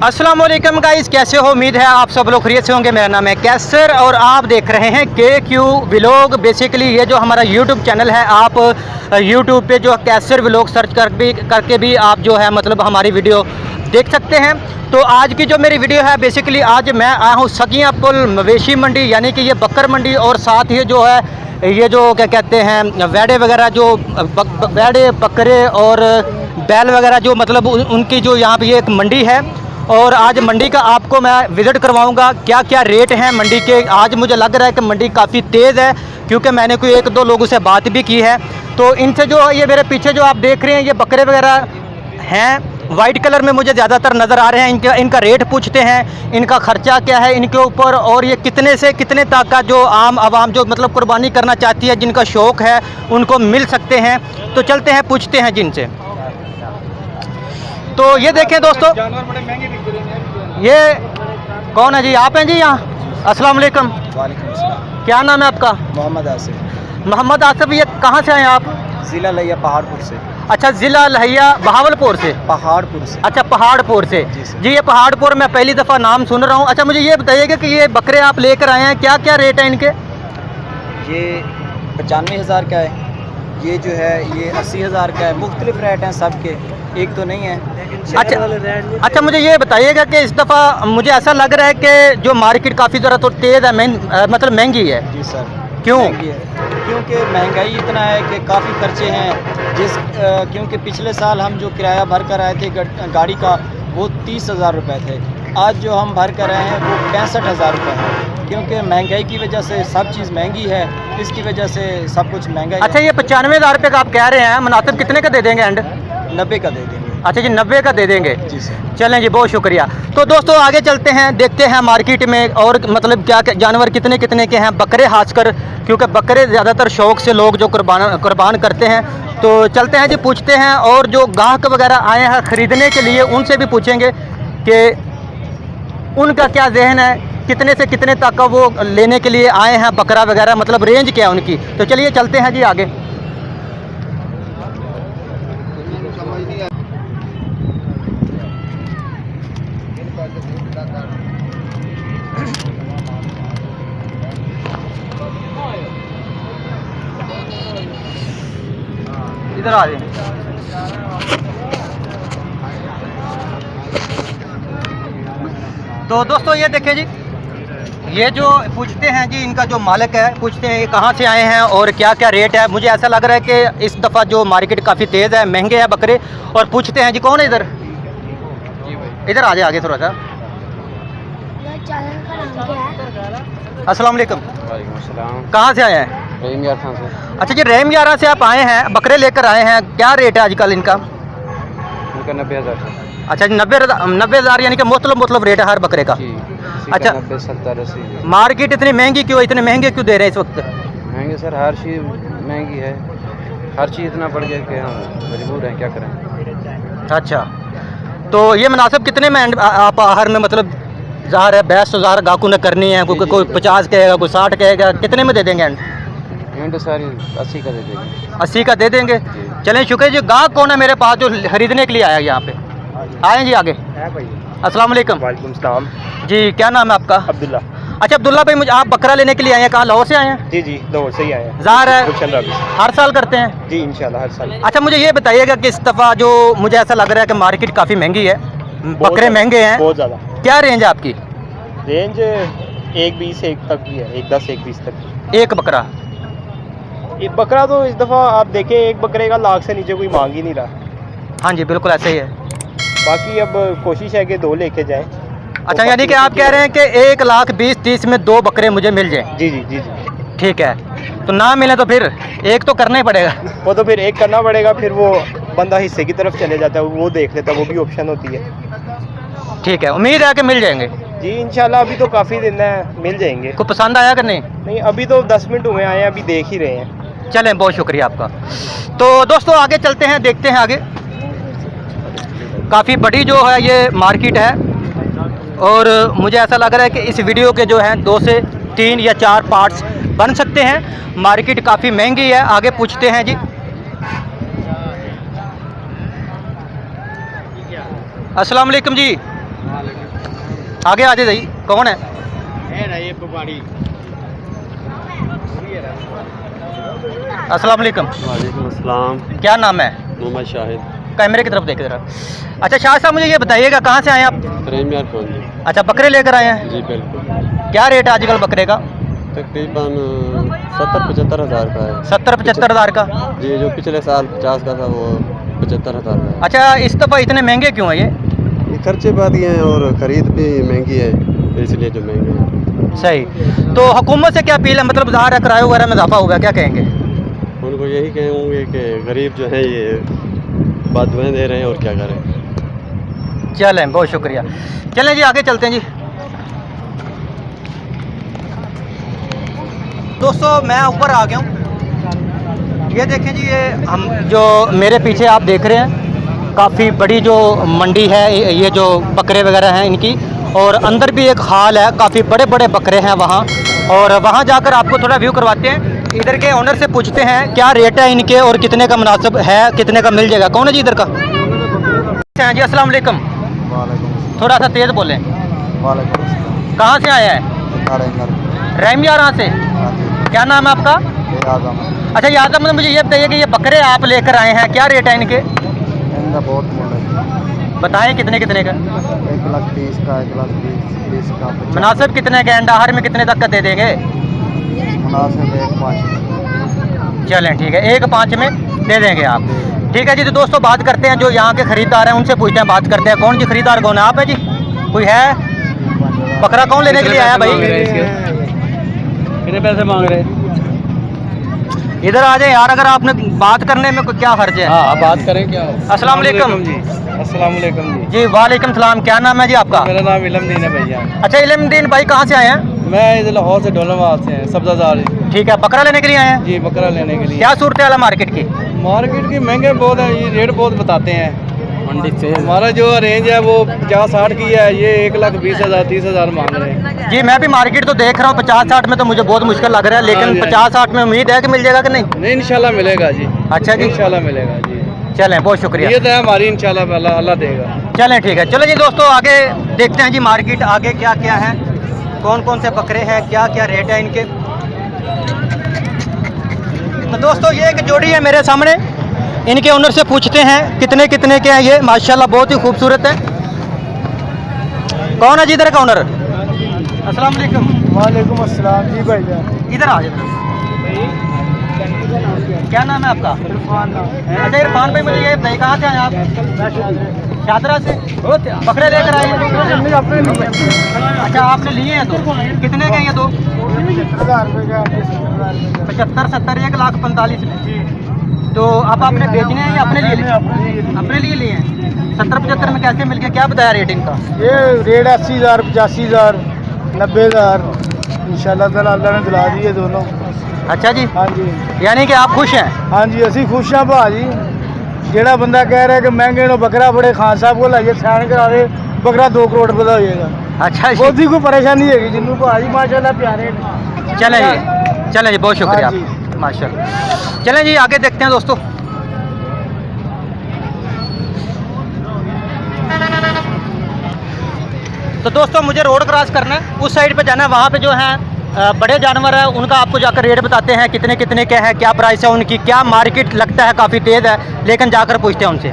अस्सलाम वालेकुम गाइस, कैसे हो? उम्मीद है आप सब लोग खैरियत से होंगे। मेरा नाम है कैसर और आप देख रहे हैं KQ व्लॉग। बेसिकली ये जो हमारा यूट्यूब चैनल है, आप यूट्यूब पे जो कैसर व्लॉग सर्च करके भी आप जो है मतलब हमारी वीडियो देख सकते हैं। तो आज की जो मेरी वीडियो है, बेसिकली आज मैं आया हूँ सगिया पुल मवेशी मंडी, यानी कि ये बकर मंडी, और साथ ही जो है ये जो क्या कहते हैं वैडे वगैरह, जो वैडे बकरे और बैल वगैरह जो मतलब उनकी जो यहाँ पे ये एक मंडी है। और आज मंडी का आपको मैं विज़िट करवाऊंगा, क्या क्या रेट हैं मंडी के। आज मुझे लग रहा है कि मंडी काफ़ी तेज़ है, क्योंकि मैंने कोई एक दो लोगों से बात भी की है। तो इनसे जो ये मेरे पीछे जो आप देख रहे हैं, ये बकरे वगैरह हैं, वाइट कलर में मुझे ज़्यादातर नज़र आ रहे हैं। इनका रेट पूछते हैं, इनका ख़र्चा क्या है इनके ऊपर, और ये कितने से कितने तक का जो आम आवाम जो मतलब कुर्बानी करना चाहती है, जिनका शौक़ है, उनको मिल सकते हैं। तो चलते हैं, पूछते हैं जिनसे। तो ये देखें दोस्तों, जानवर बड़े महंगे बिक रहे हैं। ये कौन है जी? आप हैं जी यहाँ? अस्सलाम वालेकुम। वालेकुम अस्सलाम। क्या नाम है आपका? मोहम्मद आसिफ। मोहम्मद आसिफ। ये कहाँ से आए हैं आप? ज़िला लिया पहाड़पुर से। अच्छा, ज़िला लहिया बहावलपुर से? पहाड़पुर से। अच्छा, पहाड़पुर से जी। ये पहाड़पुर मैं पहली दफ़ा नाम सुन रहा हूँ। अच्छा, मुझे ये बताइएगा कि ये बकरे आप लेकर आए हैं, क्या क्या रेट है इनके? ये 95,000 का है, ये जो है ये 80,000 का है। मुख्तलिफ रेट हैं सबके, एक तो नहीं है। अच्छा, मुझे ये बताइएगा कि इस दफ़ा मुझे ऐसा लग रहा है कि जो मार्केट काफ़ी ज़रा तो तेज़ है, मतलब महंगी है। जी सर। क्यों? महंगी है क्योंकि महंगाई इतना है कि काफ़ी खर्चे हैं। क्योंकि पिछले साल हम जो किराया भर कर आए थे गाड़ी का, वो 30,000 रुपये थे। आज जो हम भर कर आए हैं वो 65,000 रुपये है, क्योंकि महंगाई की वजह से सब चीज़ महंगी है, इसकी वजह से सब कुछ महंगा। अच्छा, ये 95,000 रुपये का आप कह रहे हैं, मुनासिब कितने का दे देंगे एंड? 90 का दे देंगे। अच्छा जी, 90 का दे देंगे। जी सर। चलें जी, बहुत शुक्रिया। तो दोस्तों आगे चलते हैं, देखते हैं मार्केट में और मतलब क्या जानवर कितने कितने के हैं, बकरे खासकर, क्योंकि बकरे ज़्यादातर शौक़ से लोग जो कुर्बान करते हैं। तो चलते हैं जी, पूछते हैं, और जो गाहक वगैरह आए हैं ख़रीदने के लिए, उनसे भी पूछेंगे कि उनका क्या जहन है, कितने से कितने तक का वो लेने के लिए आए हैं बकरा वगैरह, मतलब रेंज क्या है उनकी। तो चलिए चलते हैं जी आगे। इधर आ जाए। तो दोस्तों ये देखें जी, ये जो पूछते हैं जी, इनका जो मालिक है, पूछते हैं ये कहाँ से आए हैं और क्या क्या रेट है। मुझे ऐसा लग रहा है कि इस दफ़ा जो मार्केट काफ़ी तेज़ है, महंगे हैं बकरे। और पूछते हैं जी, कौन है इधर? इधर आ जाए आगे थोड़ा सा। अस्सलाम वालेकुम। वालेकुम अस्सलाम। कहाँ से आए हैं? रहीम यार खान से। अच्छा जी, रहीम यारा से आप आए हैं, बकरे लेकर आए हैं, क्या रेट है आजकल इनका? इनका 90,000। अच्छा जी, 90,000 यानी कि मतलब रेट है हर बकरे का। अच्छा, 90, 70, 80। मार्केट इतनी महंगी क्यों, इतने महंगे क्यों दे रहे हैं इस वक्त? महंगे सर, हर चीज़ महंगी है, हर चीज़ इतना बढ़ गया कि हम मजबूर हैं, क्या करें। अच्छा, तो ये मुनासिब कितने में आप हर में, मतलब ज़ाहिर है बैस तो ज़ाहिर गाहकों ने करनी है, कोई 50 कहेगा, कोई 60 कहेगा, कितने में दे देंगे एंड सारी 80 का दे देंगे। 80 का दे देंगे। चलें, शुक्र जी। गाहक कौन है मेरे पास जो खरीदने के लिए आया यहाँ पे? आए जी आगे। अस्सलाम वालेकुम। वालेकुम सलाम जी, क्या नाम है आपका? अब्दुल्ला। अच्छा अब्दुल्ला भाई, मुझे आप बकरा लेने के लिए आए हैं, कहाँ, लाहौर से आए हैं? जी जी, लाहौर से ही आए हैं। ज़ाहिर है हर साल करते हैं जी, इंशाल्लाह हर साल। अच्छा, मुझे ये बताइएगा कि इस दफ़ा जो मुझे ऐसा लग रहा है कि मार्केट काफ़ी महंगी है, बकरे महंगे हैं, बहुत ज़्यादा। क्या रेंज है आपकी? रेंज 1,20 1 तक भी है, 1,10 1,20 तक। एक बकरा? एक बकरा तो इस दफ़ा आप देखें, एक बकरे का लाख से नीचे कोई मांग ही नहीं रहा। हाँ जी, बिल्कुल ऐसे ही है। बाकी अब कोशिश है कि 2 लेके जाएं। अच्छा, यानी कि आप कह रहे हैं कि 1,20,30 में 2 बकरे मुझे मिल जाएं? जी जी जी जी। ठीक है, तो ना मिले तो फिर एक तो करना ही पड़ेगा। वो तो फिर एक करना पड़ेगा, फिर वो बंदा हिस्से की तरफ चले जाता है, वो देख लेता है, वो भी ऑप्शन होती है। ठीक है, उम्मीद है कि मिल जाएंगे जी इंशाल्लाह। अभी तो काफ़ी दिन है, मिल जाएंगे। को पसंद आया कि नहीं? नहीं, अभी तो 10 मिनट हुए आए हैं, अभी देख ही रहे हैं। चलें, बहुत शुक्रिया आपका। तो दोस्तों आगे चलते हैं, देखते हैं आगे। काफ़ी बड़ी जो है ये मार्केट है, और मुझे ऐसा लग रहा है कि इस वीडियो के जो हैं 2 से 3 या 4 पार्ट्स बन सकते हैं। मार्केट काफ़ी महंगी है। आगे पूछते हैं जी। अस्सलाम वालेकुम जी। आगे आ जाइए, कौन है? ना ये बुखारी। अस्सलाम वालेकुम। वालेकुम अस्सलाम। क्या नाम है? मोहम्मद शाहिद। कैमरे की तरफ देख जरा। अच्छा शाह साहब, मुझे ये बताइएगा कहाँ से आए आप? प्रीमियर फोन जी। अच्छा, बकरे लेकर आए हैं? जी बिल्कुल। क्या रेट है आजकल बकरे का? तकरीबन 70-75 हज़ार का है। 70-75 हज़ार का? जी, जो पिछले साल 50 का था वो 75 हज़ार का है। अच्छा, इस दफ़ा इतने महंगे क्यों है ये? ये खर्चे बात ये हैं और ख़रीद भी महंगी है, इसलिए जो महंगे हैं। सही। तो हुकूमत से क्या अपील है, मतलब ज़ाहिर है किराए वगैरह में इजाफा होगा, क्या कहेंगे? उनको यही कहेंगे कि गरीब जो हैं ये बादुआएँ दे रहे हैं और क्या करें। चलें, बहुत शुक्रिया। चलें जी, आगे चलते हैं जी। दोस्तों मैं ऊपर आ गया हूँ। ये देखें जी, ये हम जो मेरे पीछे आप देख रहे हैं, काफ़ी बड़ी जो मंडी है, ये जो बकरे वगैरह हैं इनकी, और अंदर भी एक हाल है, काफ़ी बड़े बड़े बकरे हैं वहाँ, और वहाँ जाकर आपको थोड़ा व्यू करवाते हैं। इधर के ओनर से पूछते हैं क्या रेट है इनके और कितने का मुनासिब है, कितने का मिल जाएगा। कौन है जी इधर का? जी अस्सलाम वालेकुम। थोड़ा सा तेज़ बोलें। कहाँ से आया है? रैमियारा से। क्या नाम है आपका? अच्छा याद है, मुझे ये बताइए कि ये बकरे आप लेकर आए हैं, क्या रेट है इनके? इनका बहुत मूल्य बताएं कितने कितने का? 1,30,000 का, 1,20,000 का। मुनासिब कितने का? एंडाहर में कितने तक का दे देंगे? मुनासिब 1,500। चलें ठीक है, 1,500 में दे देंगे आप। ठीक है जी। तो दोस्तों बात करते हैं जो यहाँ के ख़रीदार हैं, उनसे पूछते हैं, बात करते हैं। कौन जी ख़रीदार, कौन है? आप है जी? कोई है? बकरा कौन लेने के लिए आया भाई? कितने पैसे मांग रहे हैं? इधर आ जाए यार, अगर आपने बात करने में कोई क्या हर्ज है? हाँ, बात करें क्या? अस्सलाम वालेकुम जी। अस्सलाम वालेकुम जी। जी वालेकुम सलाम। क्या नाम है जी आपका? मेरा नाम इलमदीन है भैया। अच्छा इलमदीन भाई, कहाँ से आए हैं? मैं इधर लाहौर से डोलाबाद से हैं, सब्जादार। ठीक है, बकरा लेने के लिए आए हैं? जी, बकरा लेने के लिए। क्या सूरत हाल है मार्केट की? मार्केट की महंगे बहुत है, ये रेट बहुत बताते हैं मंडी से। हमारा जो रेंज है वो 50-60 की है, ये 1,20,000 30,000 मांग रहे हैं। जी मैं भी मार्केट तो देख रहा हूँ, 50-60 में तो मुझे बहुत मुश्किल लग रहा है, लेकिन हाँ जी, 50-60 में उम्मीद है कि मिल जाएगा कि नहीं? नहीं, इंशाल्लाह मिलेगा जी। अच्छा जी, इंशाल्लाह मिलेगा जी। चलें, बहुत शुक्रिया। ये तो है हमारी, इंशाल्लाह अल्लाह देगा। चलें ठीक है। चलो जी दोस्तों, आगे देखते हैं जी मार्केट, आगे क्या क्या है, कौन कौन से बकरे हैं, क्या क्या रेट है इनके। तो दोस्तों ये एक जोड़ी है मेरे सामने, इनके ओनर से पूछते हैं कितने कितने के हैं ये। माशाल्लाह बहुत ही खूबसूरत है। कौन है जी इधर का ओनर? अस्सलाम वालेकुम। वालेकुम अस्सलाम जी भाईजान। इधर आ जाए। क्या नाम है आपका? इरफान नाम। अच्छा इरफान भाई, मुझे ये बताइए कहाँ से आए आप? शादरा से बकरे लेकर आए हैं? अपने लिए अच्छा आपने लिए हैं? तो कितने के हैं ये दो? 70,000 रुपये का, 70,000 75 70 1,45,000। तो अब आपने बेचने हैं या अपने लिए लिए? अपने लिए लिए हैं। 70-75 में कैसे मिल गए, क्या बताया रेट इनका? ये रेट 80,000, 85,000, 90,000 इंशाल्लाह ताला अल्लाह ने दिला दिए दोनों। अच्छा जी, हाँ जी, यानी कि आप खुश हैं? हाँ जी, असी खुश हाँ भाजी। जेड़ा बंदा कह रहा है कि महंगे नो बकरा बड़े, खान साहब को लाइए साइन करा दे, बकरा 2 करोड़ रुपये का हो जाएगा। अच्छा जी, बहुत ही कोई परेशानी है जिन्होंने भाजी माशाल्लाह प्यारे। चलें जी, चलें जी, बहुत शुक्रिया। हाँ जी। माशाल्लाह। चलें जी आगे देखते हैं दोस्तों। तो दोस्तों मुझे रोड क्रॉस करना है, उस साइड पे जाना है, वहाँ पे जो है बड़े जानवर है उनका आपको जाकर रेट बताते हैं कितने कितने के हैं, क्या प्राइस है उनकी, क्या मार्केट लगता है काफ़ी तेज़ है, लेकिन जाकर पूछते हैं उनसे।